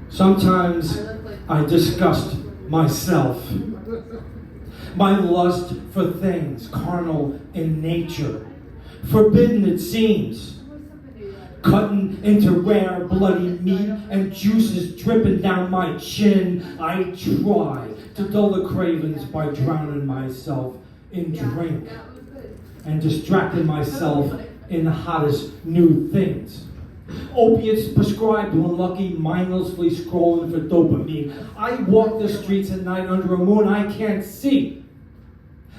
Sometimes I disgust myself. My lust for things carnal in nature, forbidden it seems, cutting into rare bloody meat and juices dripping down my chin. I try to dull the cravings by drowning myself in drink and distracting myself in the hottest new things. Opiates prescribed to unlucky, mindlessly scrolling for dopamine. I walk the streets at night under a moon I can't see.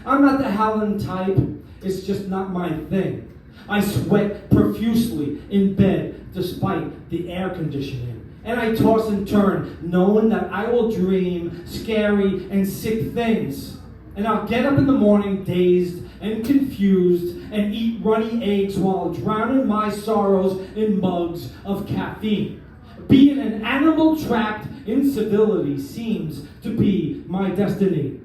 I'm not the howling type, it's just not my thing. I sweat profusely in bed despite the air conditioning. And I toss and turn, knowing that I will dream scary and sick things. And I'll get up in the morning dazed and confused and eat runny eggs while drowning my sorrows in mugs of caffeine. Being an animal trapped in civility seems to be my destiny.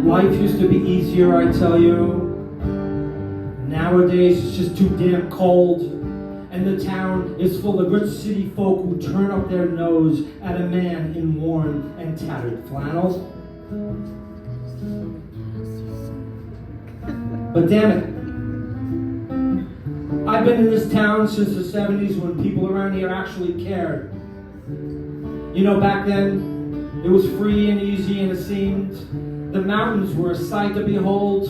Life used to be easier, I tell you. Nowadays it's just too damn cold. And the town is full of rich city folk who turn up their nose at a man in worn and tattered flannels. But damn it, I've been in this town since the 70s when people around here actually cared. You know, back then, it was free and easy and it seemed the mountains were a sight to behold.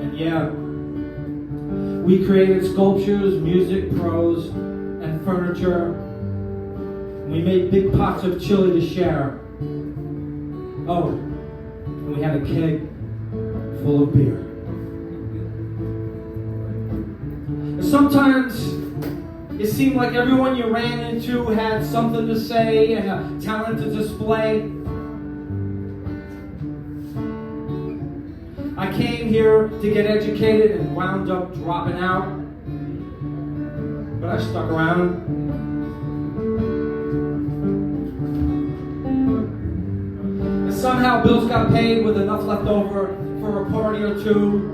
And yeah, we created sculptures, music, prose, and furniture. We made big pots of chili to share. Oh, and we had a keg full of beer. And sometimes it seemed like everyone you ran into had something to say and a talent to display. I came here to get educated and wound up dropping out. But I stuck around. And somehow bills got paid with enough left over for a party or two.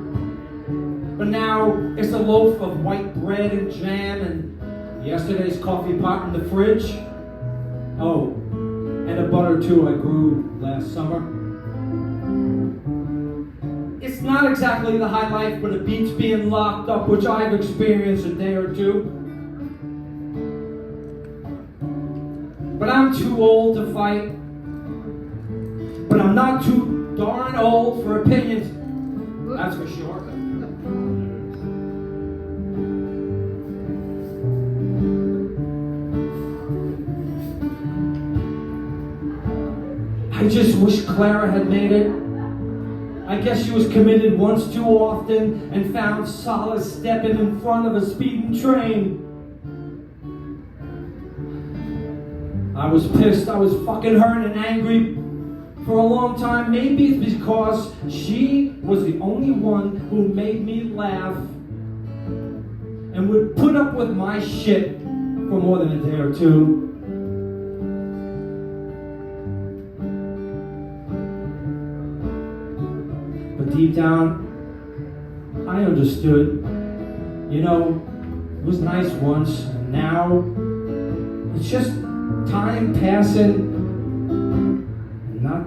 But now it's a loaf of white bread and jam and yesterday's coffee pot in the fridge. Oh, and a butter too I grew last summer. It's not exactly the high life, but it beats being locked up, which I've experienced a day or two. But I'm too old to fight. But I'm not too darn old for opinions, that's for sure. I just wish Clara had made it. I guess she was committed once too often and found solace stepping in front of a speeding train. I was pissed, I was fucking hurt and angry for a long time. Maybe it's because she was the only one who made me laugh and would put up with my shit for more than a day or two. But deep down, I understood. You know, it was nice once, and now it's just time passing, and not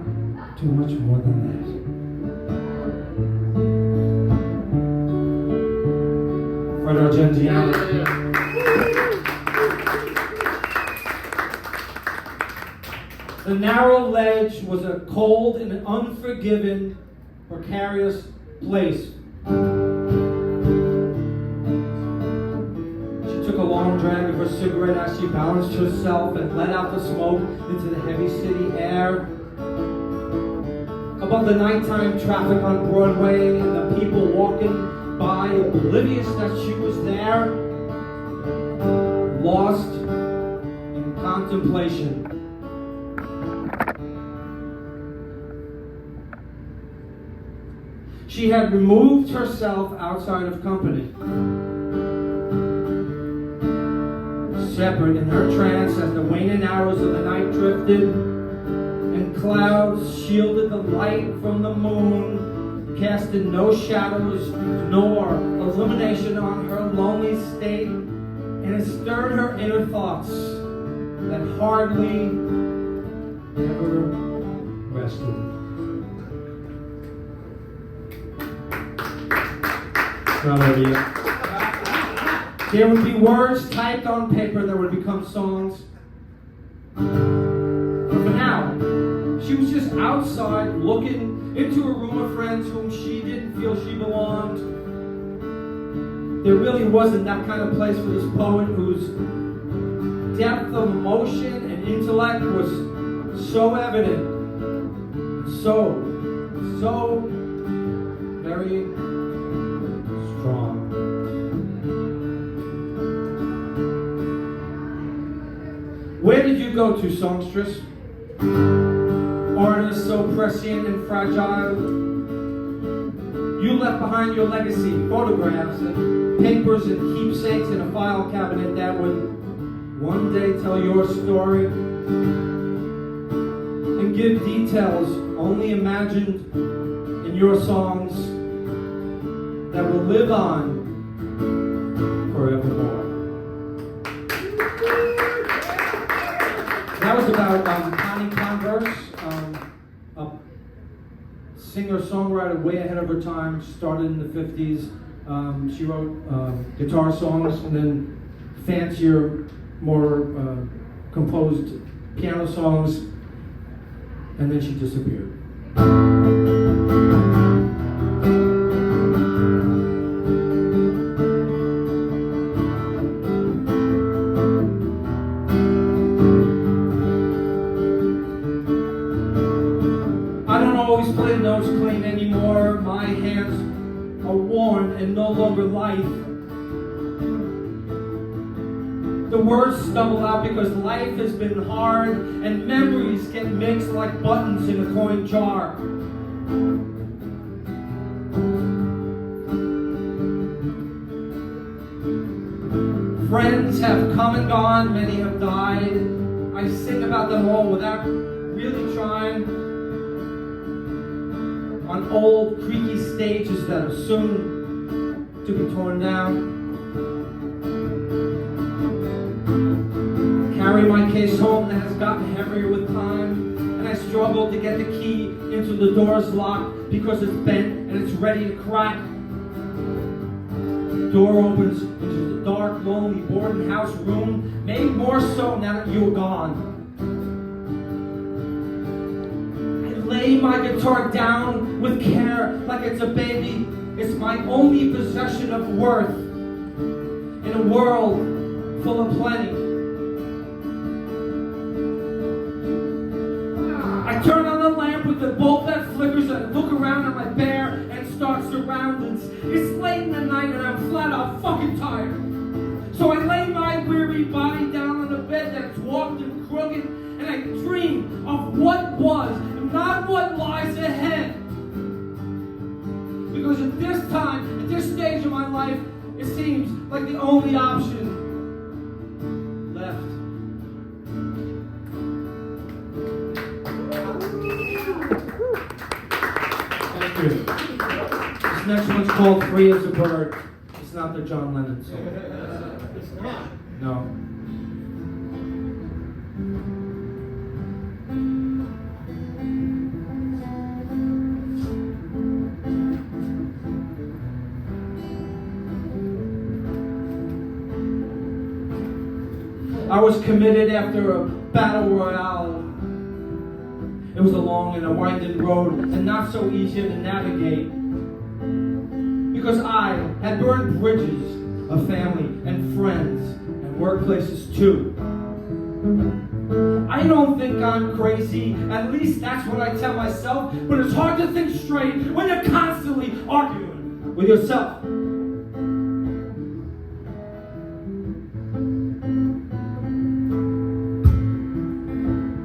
too much more than that. Fred Argenziano. The narrow ledge was a cold and unforgiving, precarious place. She took a long drag of her cigarette as she balanced herself and let out the smoke into the heavy city air. A above the nighttime traffic on Broadway and the people walking by, oblivious that she was there, lost in contemplation. She had removed herself outside of company, separate in her trance as the waning hours of the night drifted, and clouds shielded the light from the moon, casting no shadows nor illumination on her lonely state, and it stirred her inner thoughts that hardly ever rested. Not over yet. There would be words typed on paper that would become songs. But for now, she was just outside looking into a room of friends whom she didn't feel she belonged. There really wasn't that kind of place for this poet whose depth of emotion and intellect was so evident, so very strong. Where did you go to, songstress? Artist so prescient and fragile. You left behind your legacy, photographs and papers and keepsakes in a file cabinet that would one day tell your story and give details only imagined in your songs that will live on forevermore. That was about Connie Converse, a singer-songwriter way ahead of her time, started in the 50s. She wrote guitar songs and then fancier, more composed piano songs, and then she disappeared. Play notes clean anymore. My hands are worn and no longer light. The words stumble out because life has been hard and memories get mixed like buttons in a coin jar. Friends have come and gone, many have died. I sing about them all without really trying. On old, creaky stages that are soon to be torn down. I carry my case home that has gotten heavier with time, and I struggle to get the key into the door's lock because it's bent and it's ready to crack. The door opens into the dark, lonely boarding house room, made more so now that you are gone. Lay my guitar down with care like it's a baby. It's my only possession of worth in a world full of plenty. I turn on the lamp with the bulb that flickers and look around at my bare and stark surroundings. It's late in the night and I'm flat out fucking tired. So I lay my weary body down on a bed that's warped and crooked, and I dream of what was, not what lies ahead. Because at this time, at this stage of my life, it seems like the only option left. Thank you. This next one's called Free as a Bird. It's not the John Lennon song. It's not. No. I was committed after a battle royale. It was a long and a winding road and not so easy to navigate. Because I had burned bridges of family and friends and workplaces too. I I don't think I'm crazy. At least that's what I tell myself. But it's hard to think straight when you're constantly arguing with yourself.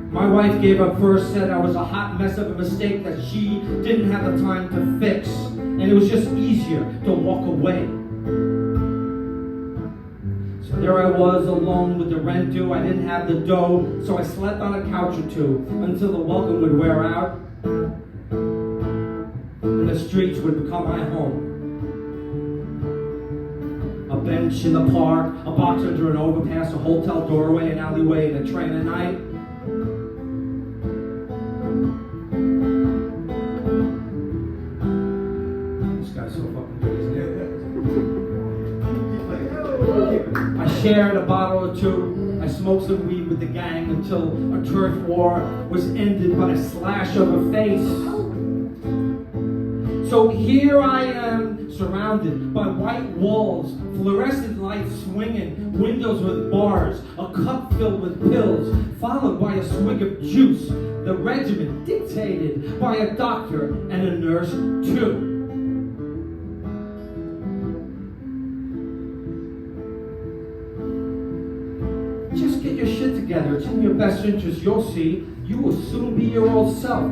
My wife gave up first, said I was a hot mess of a mistake that she didn't have the time to fix. And it was just easier to walk away. So there I was, alone with the rent due. I didn't have the dough, so I slept on a couch or two until the welcome would wear out and the streets would become my home. A bench in the park, a box under an overpass, a hotel doorway, an alleyway, and a train at night. This guy's so fucking good, isn't he? I shared a bottle or two. I smoked some weed with the gang until a turf war was ended by a slash of a face. So here I am, surrounded by white walls, fluorescent lights swinging, windows with bars, a cup filled with pills, followed by a swig of juice, the regimen dictated by a doctor and a nurse too. Just get your shit together. It's in your best interest. You'll see. You will soon be your old self.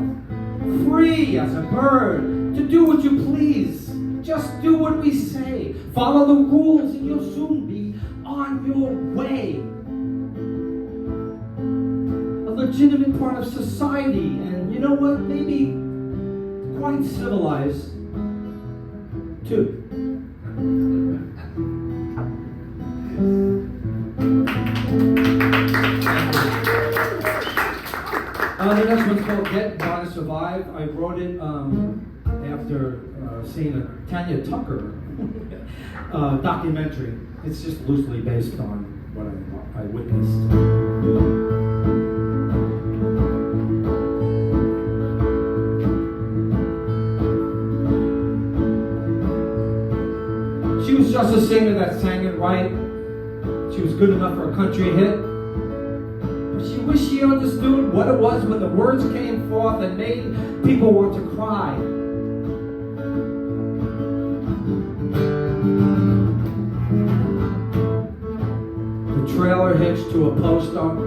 Free as a bird to do what you please. Just do what we say. Follow the rules and you'll soon be on your way. A legitimate part of society, and you know what? Maybe quite civilized too. The next one's called Get By Survive. I wrote it after seeing a Tanya Tucker documentary. It's just loosely based on what I witnessed. She was just a singer that sang it right. She was good enough for a country hit. She wished she understood what it was when the words came forth and made people want to cry. The trailer hitched to a post off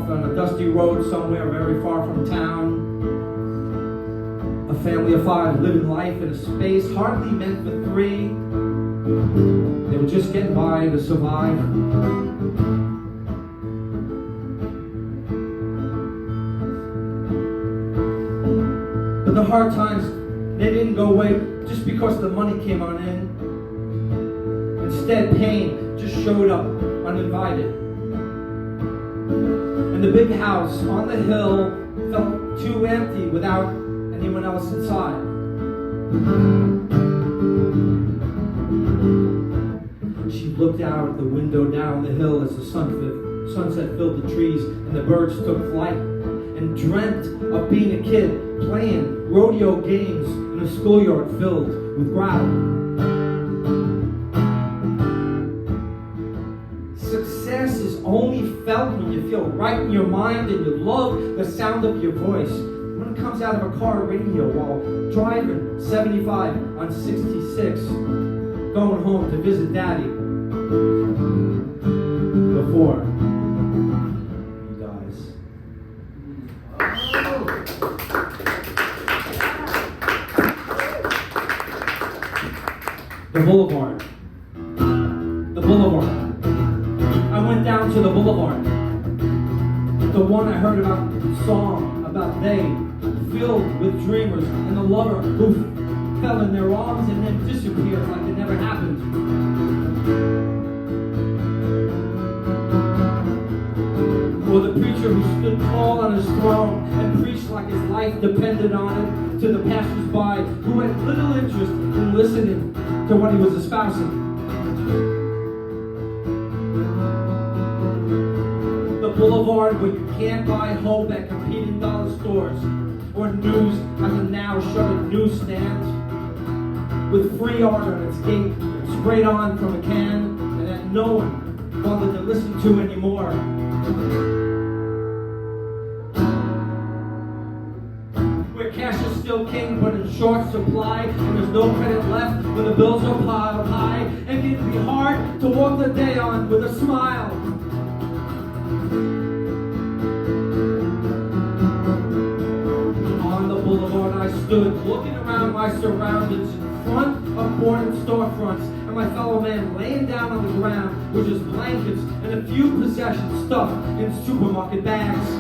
on a dusty road somewhere very far from town. A family of 5 living life in a space hardly meant for 3. They were just getting by to survive. The hard times, they didn't go away just because the money came on in. Instead, pain just showed up uninvited. And the big house on the hill felt too empty without anyone else inside. She looked out the window down the hill as the sunset filled the trees and the birds took flight, and dreamt of being a kid playing rodeo games in a schoolyard filled with gravel. Success is only felt when you feel right in your mind and you love the sound of your voice. When it comes out of a car radio while driving 75 on 66, going home to visit Daddy before he dies. The Boulevard. The Boulevard. I went down to the Boulevard. The one I heard about, the song about they, filled with dreamers, and the lover who fell in their arms and then disappeared like it never happened. Or the preacher who stood tall on his throne and preached like his life depended on it, to the passers-by who had little interest in listening to what he was espousing. The boulevard where you can't buy hope at competing dollar stores, or news at the now shuttered newsstand, with free art on its gate, sprayed on from a can, and that no one bothered to listen to anymore. still king, but in short supply, and there's no credit left when the bills are piled high, and it can be hard to walk the day on with a smile. On the boulevard I stood, looking around my surroundings, in front of boarding storefronts, and my fellow man laying down on the ground with just blankets and a few possessions stuffed in supermarket bags.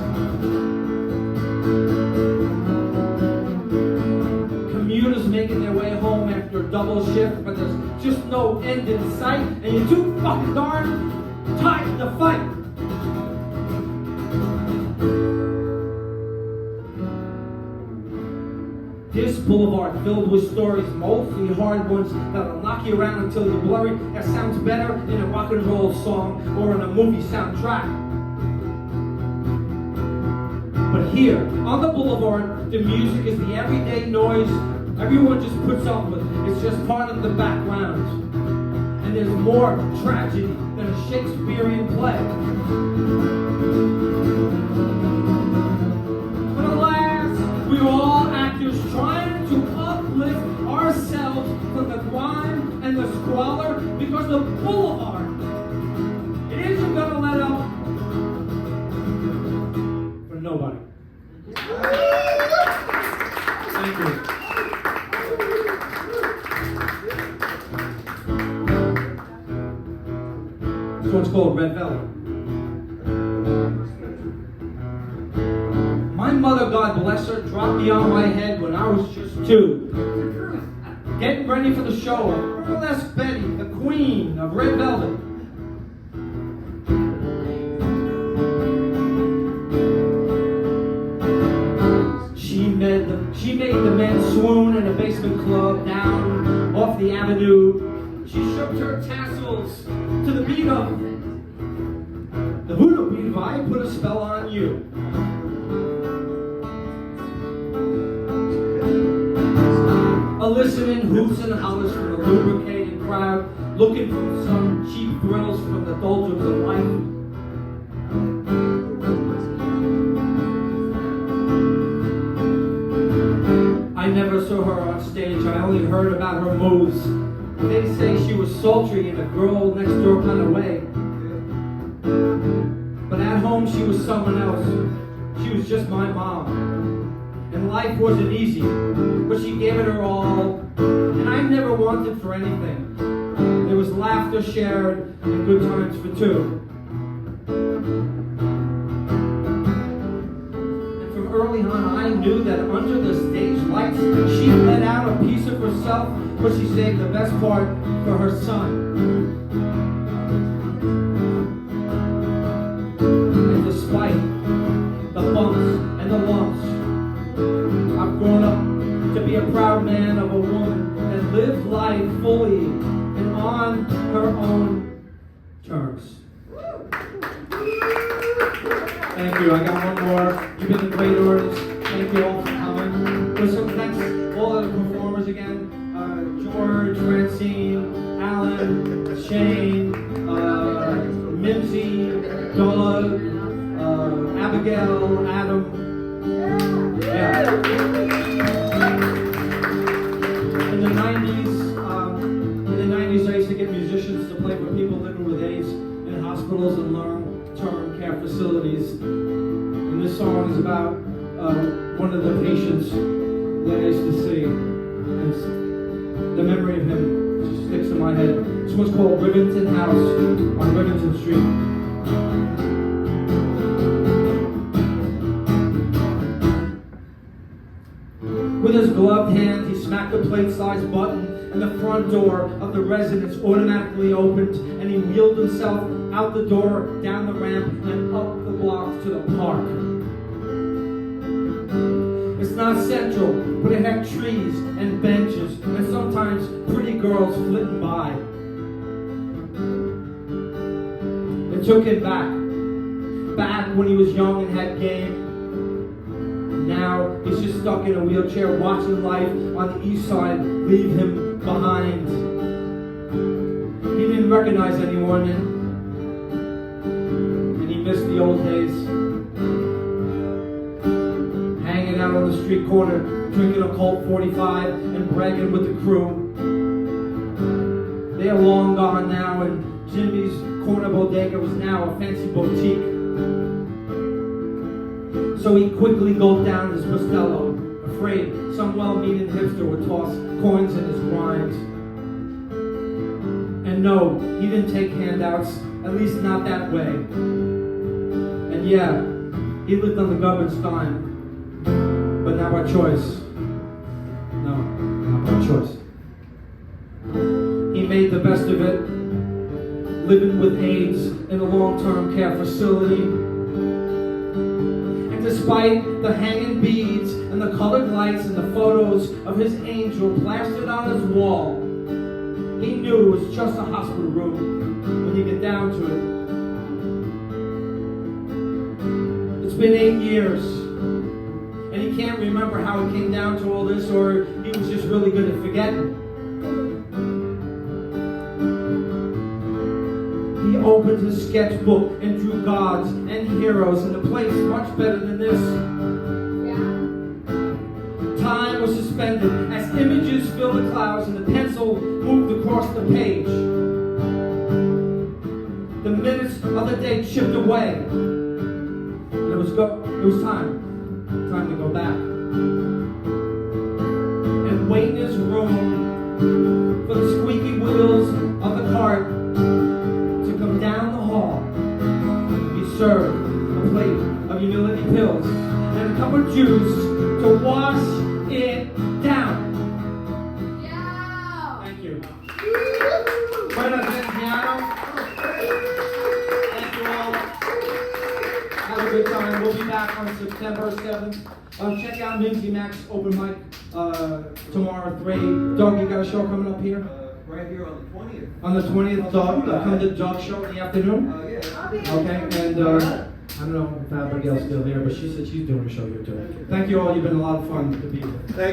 Commuters making their way home after a double shift, but there's just no end in sight, and you're too fucking darn tired to fight. This boulevard filled with stories, mostly hard ones that'll knock you around until you're blurry. That sounds better in a rock and roll song or in a movie soundtrack. But here, on the boulevard, the music is the everyday noise everyone just puts up with. It's just part of the background. And there's more tragedy than a Shakespearean play. But alas, we are all actors trying to uplift ourselves from the grime and the squalor, because the boulevard, it isn't going to let up for nobody. Thank you. This one's called Red Velvet. My mother, God bless her, dropped me on my head when I was just 2. Getting ready for the show of Burlesque Betty, the queen of Red Velvet. She made the men swoon in a basement club down off the avenue. She shook her tassels to the beat of the voodoo beat of I Put a Spell on You. A listening hoots and hollers from the lubricated crowd, looking for some cheap thrills from the doldrums of life. I never saw her on stage, I only heard about her moves. They say she was sultry in a girl next door kind of way. But at home she was someone else. She was just my mom. And life wasn't easy, but she gave it her all. And I never wanted for anything. There was laughter shared and good times for two. Early on, I knew that under the stage lights, she let out a piece of herself, but she saved the best part for her son. And despite the bumps and the lumps, I've grown up to be a proud man of a woman that lived life fully and on her own terms. Thank you. I got one more. You've been a great artist. Thank you all for coming. Listen, thanks all the performers again. George, Francine, Alan, Shane, Mimsy, Doug, Abigail, Adam. Yeah. In the 90s, I used to get musicians to play for people living with AIDS in hospitals and long-term care facilities. And this song is about one of the patients that I used to see. And the memory of him just sticks in my head. This one's called Rivington House on Rivington Street. With his gloved hand, he smacked the plate-sized button, and the front door of the residence automatically opened, and he wheeled himself out the door, down the ramp, and up the block to the park. It's not central, but it had trees and benches, and sometimes pretty girls flitting by. It took him back when he was young and had game. Now he's just stuck in a wheelchair watching life on the east side leave him behind. He didn't recognize anyone, and he missed the old days. Hanging out on the street corner, drinking a Colt 45 and bragging with the crew. They are long gone now, and Jimmy's corner bodega was now a fancy boutique. So he quickly gulped down his Bustelo, afraid some well-meaning hipster would toss coins in his grinds. And no, he didn't take handouts, at least not that way. And yeah, he lived on the government's dime, but not by choice. No, not by choice. He made the best of it, living with AIDS in a long-term care facility. And despite the hanging beads and the colored lights and the photos of his angel plastered on his wall, he knew it was just a hospital room when you get down to it. It's been 8 years, and he can't remember how it came down to all this, or he was just really good at forgetting. He opened his sketchbook and drew gods and heroes in a place much better than this. Time was suspended as images filled the clouds and the pencil moved across the page. The minutes of the day chipped away, and it was time to go back and wait in his room for the squeaky wheels of the cart to come down the hall. He served a plate of humility pills and a cup of juice to wash it down. Yeah. Thank you. Fred Argenziano. Thank you all. Have a good time. We'll be back on September 7th. Check out Minzy Mac's open mic tomorrow at 3. Doug, you got a show coming up here? Right here on the 20th. On the 20th, Doug, come to the Doug show in the afternoon? Yeah. Okay, and I don't know if Abigail's still there, but she said she's doing a show here too. Thank you all. You've been a lot of fun to be here. Thank you.